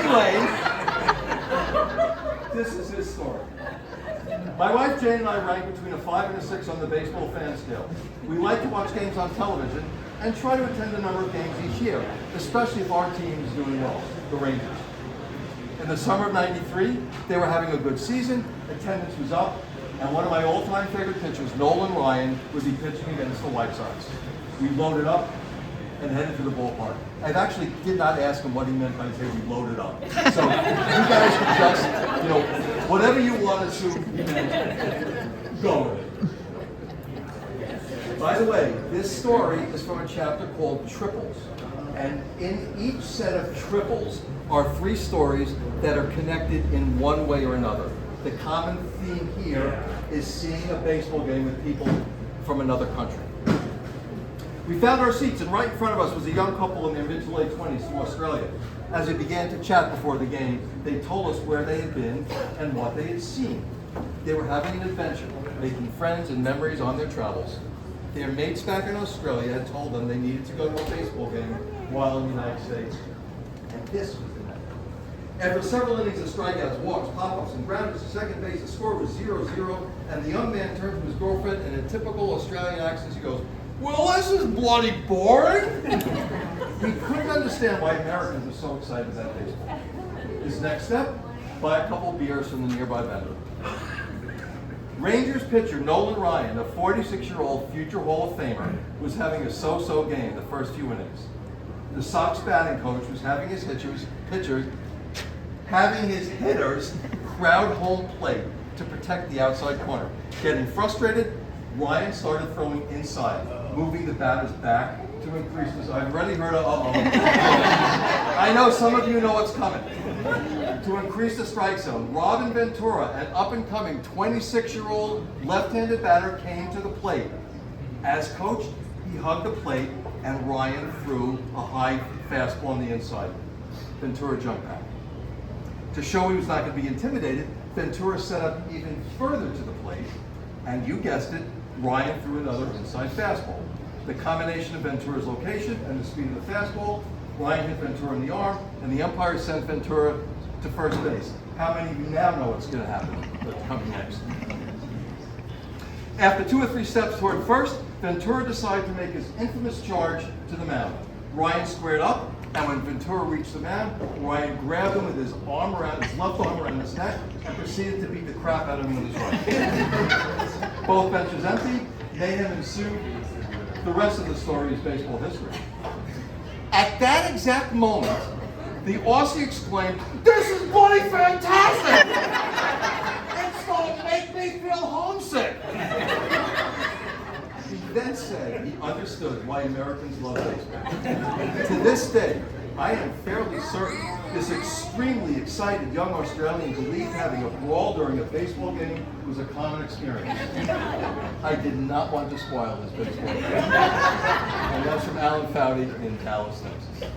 Anyway, this is his story. My wife Jane and I rank between a 5 and a 6 on the baseball fan scale. We like to watch games on television and try to attend a number of games each year, especially if our team is doing well, the Rangers. In the summer of '93, they were having a good season, attendance was up, and one of my all-time favorite pitchers, Nolan Ryan, would be pitching against the White Sox. We loaded up and headed to the ballpark. I actually did not ask him what he meant by saying we loaded up. So you guys can just, whatever you wanted to, go with it. By the way, this story is from a chapter called Triples. And in each set of triples are 3 stories that are connected in one way or another. The common theme here is seeing a baseball game with people from another country. We found our seats, and right in front of us was a young couple in their mid to late 20s from Australia. As we began to chat before the game, they told us where they had been and what they had seen. They were having an adventure, making friends and memories on their travels. Their mates back in Australia had told them they needed to go to a baseball game while in the United States. And this was the night. After several innings of strikeouts, walks, pop-ups, and grounders to second base, the score was 0-0, and the young man turned to his girlfriend in a typical Australian accent. He goes, "Well, this is bloody boring." He couldn't understand why Americans are so excited about baseball. His next step? Buy a couple beers from the nearby vendor. Rangers pitcher Nolan Ryan, a 46-year-old future Hall of Famer, was having a so-so game the first few innings. The Sox batting coach was having his hitters crowd home plate to protect the outside corner. Getting frustrated, Ryan started throwing inside, moving the batters back to increase this. I've already heard of I know some of you know what's coming. To increase the strike zone, Robin Ventura, an up-and-coming 26-year-old left-handed batter, came to the plate. As coach, he hugged the plate, and Ryan threw a high fastball on the inside. Ventura jumped back. To show he was not going to be intimidated, Ventura set up even further to the plate, and you guessed it, Ryan threw another inside fastball. The combination of Ventura's location and the speed of the fastball, Ryan hit Ventura in the arm, and the umpire sent Ventura to first base. How many of you now know what's going to happen that's coming next? After 2 or 3 steps toward first, Ventura decided to make his infamous charge to the mound. Ryan squared up, and when Ventura reached the mound, Ryan grabbed him with his left arm around his neck and proceeded to beat the crap out of him with his right. Both benches empty, mayhem ensued. The rest of the story is baseball history. At that exact moment, the Aussie exclaimed, "This is bloody fantastic! It's going to make me feel homesick!" He then said he understood why Americans love baseball. To this day, I am fairly certain this extremely excited young Australian believed having a brawl during a baseball game was a common experience. I did not want to spoil this baseball game. And that's from Allen Fouty in Dallas, Texas.